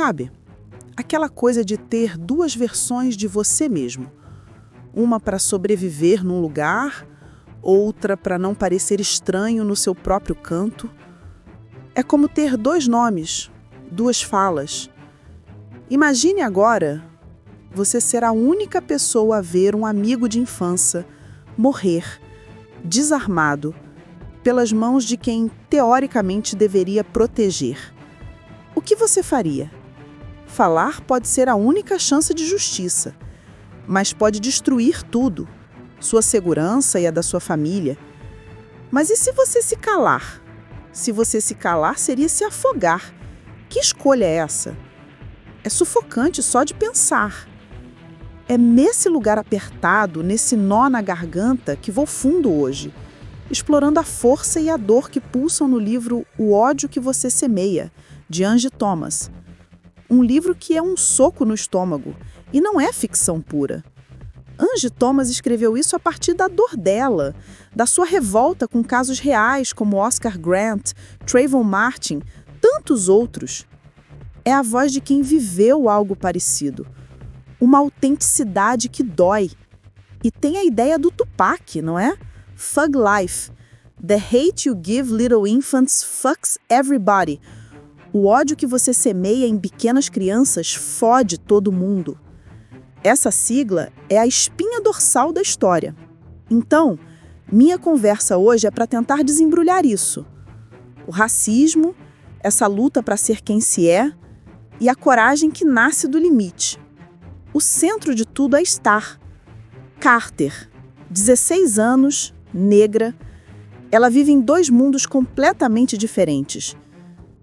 Sabe, aquela coisa de ter duas versões de você mesmo. Uma para sobreviver num lugar, outra para não parecer estranho no seu próprio canto. É como ter dois nomes, duas falas. Imagine agora você ser a única pessoa a ver um amigo de infância morrer, desarmado, pelas mãos de quem teoricamente deveria proteger. O que você faria? Falar pode ser a única chance de justiça, mas pode destruir tudo, sua segurança e a da sua família. Mas e se você se calar? Se você se calar, seria se afogar. Que escolha é essa? É sufocante só de pensar. É nesse lugar apertado, nesse nó na garganta, que vou fundo hoje, explorando a força e a dor que pulsam no livro O Ódio que Você Semeia, de Angie Thomas. Um livro que é um soco no estômago, e não é ficção pura. Angie Thomas escreveu isso a partir da dor dela, da sua revolta com casos reais como Oscar Grant, Trayvon Martin, tantos outros. É a voz de quem viveu algo parecido. Uma autenticidade que dói. E tem a ideia do Tupac, não é? Thug Life. The hate you give little infants fucks everybody. O ódio que você semeia em pequenas crianças fode todo mundo. Essa sigla é a espinha dorsal da história. Então, minha conversa hoje é para tentar desembrulhar isso. O racismo, essa luta para ser quem se é e a coragem que nasce do limite. O centro de tudo é Star. Carter, 16 anos, negra. Ela vive em dois mundos completamente diferentes.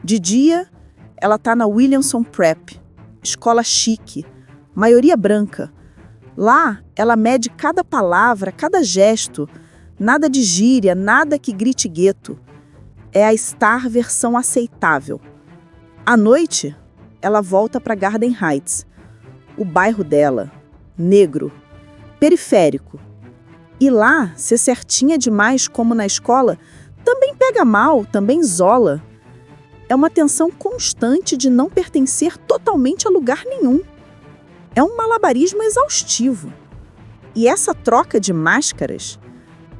De dia, ela está na Williamson Prep, escola chique, maioria branca. Lá, ela mede cada palavra, cada gesto, nada de gíria, nada que grite gueto. É a Star versão aceitável. À noite, ela volta para Garden Heights, o bairro dela, negro, periférico. E lá, ser certinha demais como na escola, também pega mal, também zola. É uma tensão constante de não pertencer totalmente a lugar nenhum. É um malabarismo exaustivo. E essa troca de máscaras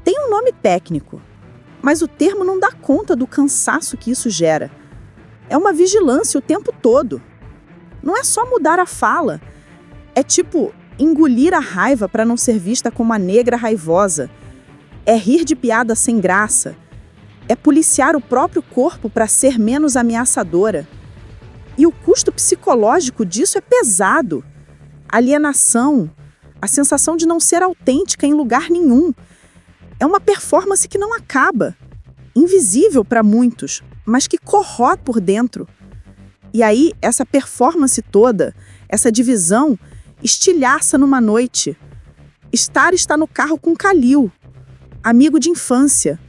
tem um nome técnico, mas o termo não dá conta do cansaço que isso gera. É uma vigilância o tempo todo. Não é só mudar a fala. É tipo engolir a raiva para não ser vista como a negra raivosa. É rir de piada sem graça. É policiar o próprio corpo para ser menos ameaçadora. E o custo psicológico disso é pesado. Alienação, a sensação de não ser autêntica em lugar nenhum. É uma performance que não acaba, invisível para muitos, mas que corrói por dentro. E aí, essa performance toda, essa divisão, estilhaça numa noite. Star está no carro com Khalil, amigo de infância.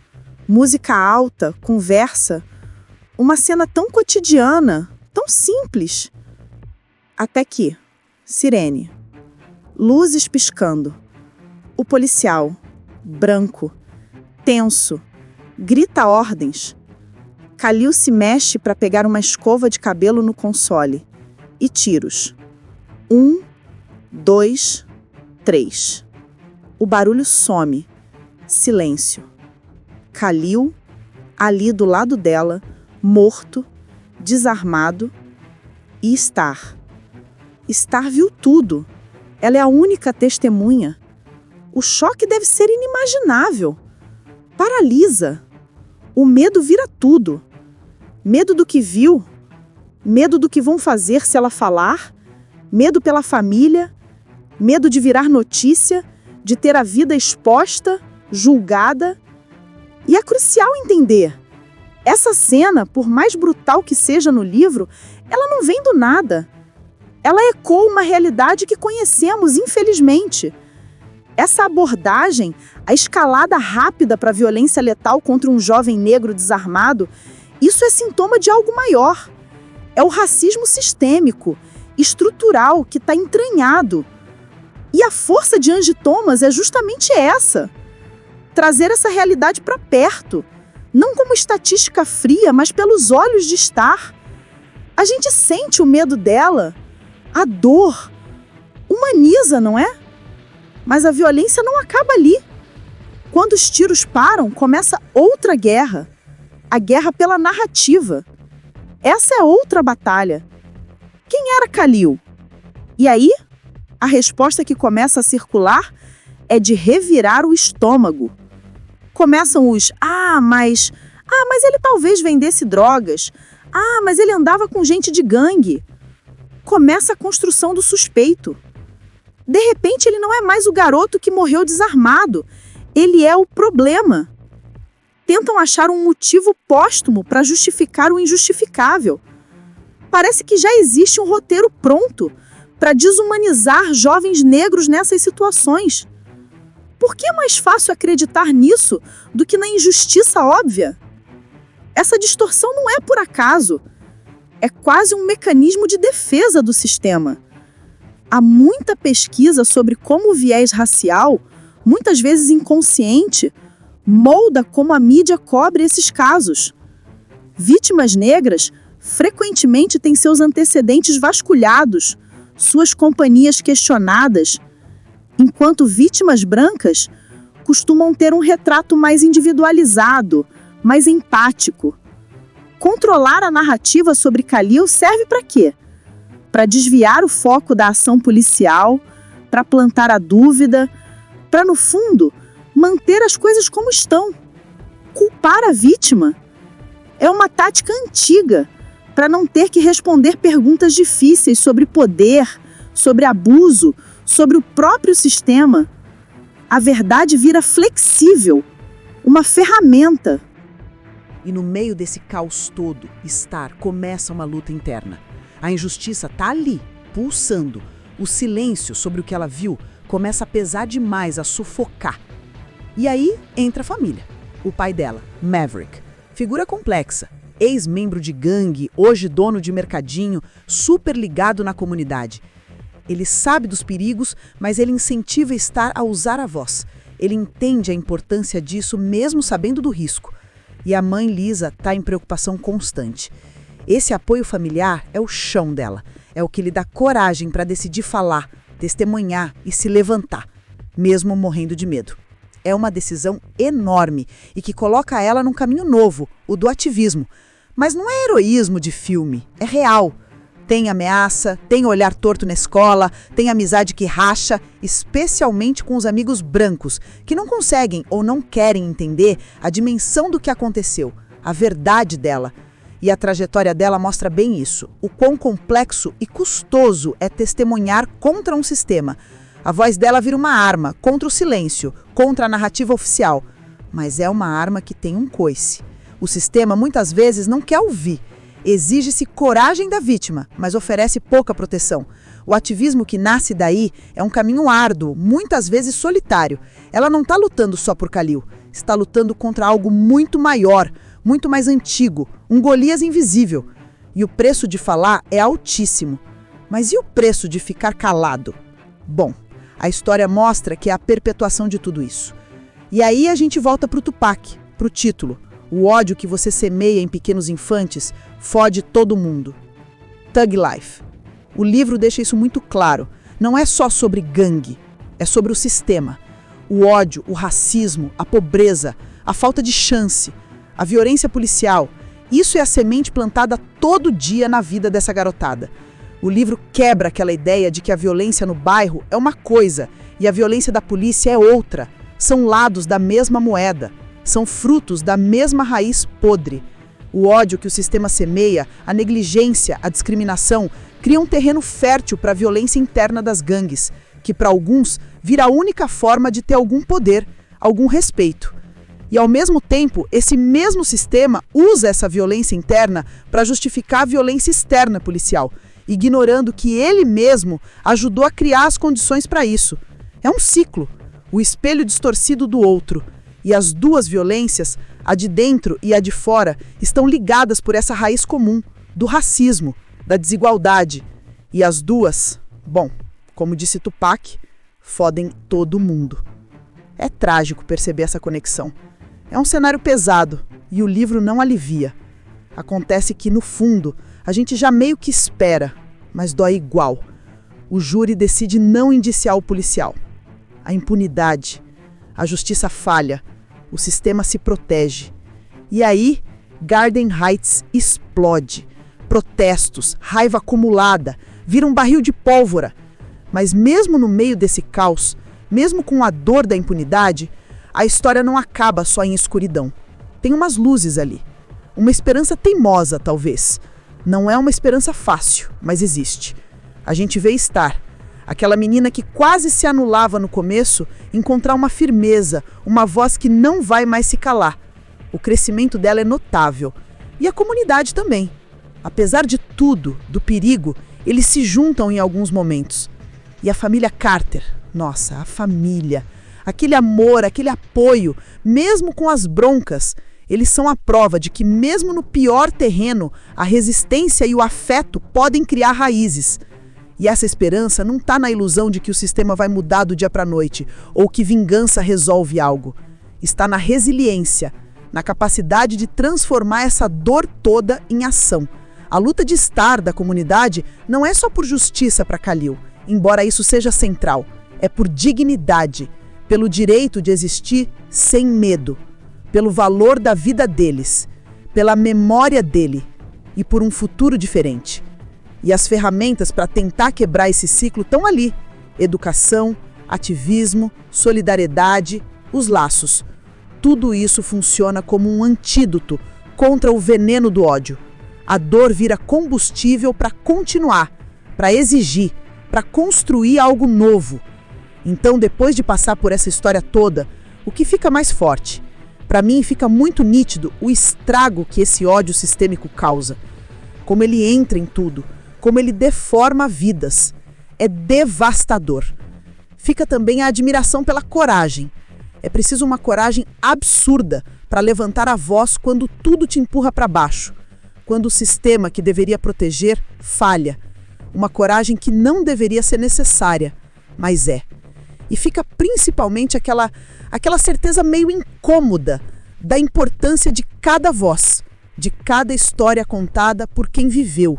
Música alta, conversa, uma cena tão cotidiana, tão simples. Até que, sirene, luzes piscando. O policial, branco, tenso, grita ordens. Khalil se mexe para pegar uma escova de cabelo no console. E tiros. 1, 2, 3. O barulho some. Silêncio. Khalil, ali do lado dela, morto, desarmado, e Star. Star viu tudo. Ela é a única testemunha. O choque deve ser inimaginável. Paralisa. O medo vira tudo. Medo do que viu, medo do que vão fazer se ela falar, medo pela família, medo de virar notícia, de ter a vida exposta, julgada. E é crucial entender, essa cena, por mais brutal que seja no livro, ela não vem do nada. Ela ecoa uma realidade que conhecemos, infelizmente. Essa abordagem, a escalada rápida para a violência letal contra um jovem negro desarmado, isso é sintoma de algo maior. É o racismo sistêmico, estrutural, que está entranhado. E a força de Angie Thomas é justamente essa. Trazer essa realidade para perto, não como estatística fria, mas pelos olhos de Star. A gente sente o medo dela, a dor, humaniza, não é? Mas a violência não acaba ali. Quando os tiros param, começa outra guerra. A guerra pela narrativa. Essa é outra batalha. Quem era Khalil? E aí, a resposta que começa a circular é de revirar o estômago. Começam os mas ele talvez vendesse drogas. Mas ele andava com gente de gangue. Começa a construção do suspeito. De repente, ele não é mais o garoto que morreu desarmado. Ele é o problema. Tentam achar um motivo póstumo para justificar o injustificável. Parece que já existe um roteiro pronto para desumanizar jovens negros nessas situações. Por que é mais fácil acreditar nisso do que na injustiça óbvia? Essa distorção não é por acaso. É quase um mecanismo de defesa do sistema. Há muita pesquisa sobre como o viés racial, muitas vezes inconsciente, molda como a mídia cobre esses casos. Vítimas negras frequentemente têm seus antecedentes vasculhados, suas companhias questionadas, enquanto vítimas brancas costumam ter um retrato mais individualizado, mais empático. Controlar a narrativa sobre Khalil serve para quê? Para desviar o foco da ação policial, para plantar a dúvida, para, no fundo, manter as coisas como estão. Culpar a vítima é uma tática antiga para não ter que responder perguntas difíceis sobre poder, sobre abuso, sobre o próprio sistema. A verdade vira flexível, uma ferramenta. E no meio desse caos todo, começa uma luta interna. A injustiça está ali, pulsando. O silêncio sobre o que ela viu começa a pesar demais, a sufocar. E aí entra a família. O pai dela, Maverick, figura complexa, ex-membro de gangue, hoje dono de mercadinho, super ligado na comunidade. Ele sabe dos perigos, mas ele incentiva Star a usar a voz. Ele entende a importância disso mesmo sabendo do risco. E a mãe Lisa está em preocupação constante. Esse apoio familiar é o chão dela. É o que lhe dá coragem para decidir falar, testemunhar e se levantar, mesmo morrendo de medo. É uma decisão enorme e que coloca ela num caminho novo, o do ativismo. Mas não é heroísmo de filme, é real. Tem ameaça, tem olhar torto na escola, tem amizade que racha, especialmente com os amigos brancos, que não conseguem ou não querem entender a dimensão do que aconteceu, a verdade dela. E a trajetória dela mostra bem isso, o quão complexo e custoso é testemunhar contra um sistema. A voz dela vira uma arma contra o silêncio, contra a narrativa oficial. Mas é uma arma que tem um coice. O sistema muitas vezes não quer ouvir. Exige-se coragem da vítima, mas oferece pouca proteção. O ativismo que nasce daí é um caminho árduo, muitas vezes solitário. Ela não está lutando só por Khalil, está lutando contra algo muito maior, muito mais antigo, um Golias invisível. E o preço de falar é altíssimo. Mas e o preço de ficar calado? Bom, a história mostra que é a perpetuação de tudo isso. E aí a gente volta para o Tupac, para o título. O ódio que você semeia em pequenos infantes fode todo mundo. Thug Life. O livro deixa isso muito claro. Não é só sobre gangue, é sobre o sistema. O ódio, o racismo, a pobreza, a falta de chance, a violência policial. Isso é a semente plantada todo dia na vida dessa garotada. O livro quebra aquela ideia de que a violência no bairro é uma coisa e a violência da polícia é outra. São lados da mesma moeda. São frutos da mesma raiz podre. O ódio que o sistema semeia, a negligência, a discriminação, cria um terreno fértil para a violência interna das gangues, que para alguns vira a única forma de ter algum poder, algum respeito. E ao mesmo tempo, esse mesmo sistema usa essa violência interna para justificar a violência externa policial, ignorando que ele mesmo ajudou a criar as condições para isso. É um ciclo, o espelho distorcido do outro. E as duas violências, a de dentro e a de fora, estão ligadas por essa raiz comum, do racismo, da desigualdade. E as duas, bom, como disse Tupac, fodem todo mundo. É trágico perceber essa conexão. É um cenário pesado e o livro não alivia. Acontece que, no fundo, A gente já meio que espera, mas dói igual. O júri decide não indiciar o policial. A impunidade, a justiça falha, o sistema se protege. E aí, Garden Heights explode. Protestos, raiva acumulada, vira um barril de pólvora. Mas mesmo no meio desse caos, mesmo com a dor da impunidade, a história não acaba só em escuridão. Tem umas luzes ali. Uma esperança teimosa, talvez. Não é uma esperança fácil, mas existe. A gente vê Star, aquela menina que quase se anulava no começo, encontrar uma firmeza, uma voz que não vai mais se calar. O crescimento dela é notável. E a comunidade também. Apesar de tudo, do perigo, eles se juntam em alguns momentos. E a família Carter, nossa, a família, aquele amor, aquele apoio, mesmo com as broncas, eles são a prova de que mesmo no pior terreno, a resistência e o afeto podem criar raízes. E essa esperança não está na ilusão de que o sistema vai mudar do dia para a noite, ou que vingança resolve algo. Está na resiliência, na capacidade de transformar essa dor toda em ação. A luta de Star da comunidade não é só por justiça para Khalil, embora isso seja central. É por dignidade, pelo direito de existir sem medo, pelo valor da vida deles, pela memória dele e por um futuro diferente. E as ferramentas para tentar quebrar esse ciclo estão ali. Educação, ativismo, solidariedade, os laços. Tudo isso funciona como um antídoto contra o veneno do ódio. A dor vira combustível para continuar, para exigir, para construir algo novo. Então, depois de passar por essa história toda, o que fica mais forte? Para mim, fica muito nítido o estrago que esse ódio sistêmico causa. Como ele entra em tudo, como ele deforma vidas. É devastador. Fica também a admiração pela coragem. É preciso uma coragem absurda para levantar a voz quando tudo te empurra para baixo. Quando o sistema que deveria proteger falha. Uma coragem que não deveria ser necessária, mas é. E fica principalmente aquela certeza meio incômoda da importância de cada voz, de cada história contada por quem viveu.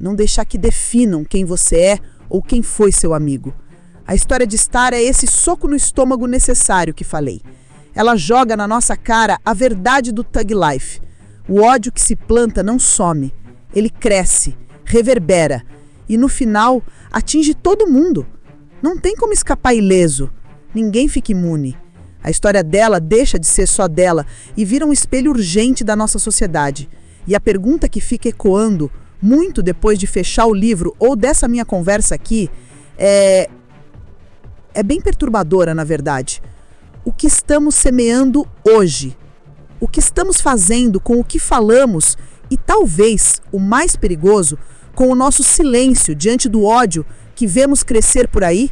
Não deixar que definam quem você é ou quem foi seu amigo. A história de Star é esse soco no estômago necessário que falei. Ela joga na nossa cara a verdade do Thug Life. O ódio que se planta não some. Ele cresce, reverbera e no final atinge todo mundo. Não tem como escapar ileso. Ninguém fica imune. A história dela deixa de ser só dela e vira um espelho urgente da nossa sociedade. E a pergunta que fica ecoando muito depois de fechar o livro ou dessa minha conversa aqui é bem perturbadora, na verdade. O que estamos semeando hoje? O que estamos fazendo com o que falamos e, talvez, o mais perigoso, com o nosso silêncio diante do ódio que vemos crescer por aí?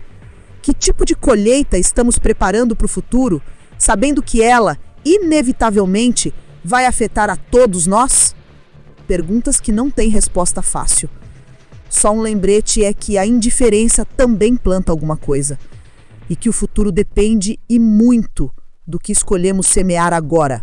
Que tipo de colheita estamos preparando para o futuro, sabendo que ela, inevitavelmente, vai afetar a todos nós? Perguntas que não têm resposta fácil. Só um lembrete é que a indiferença também planta alguma coisa. E que o futuro depende e muito do que escolhemos semear agora.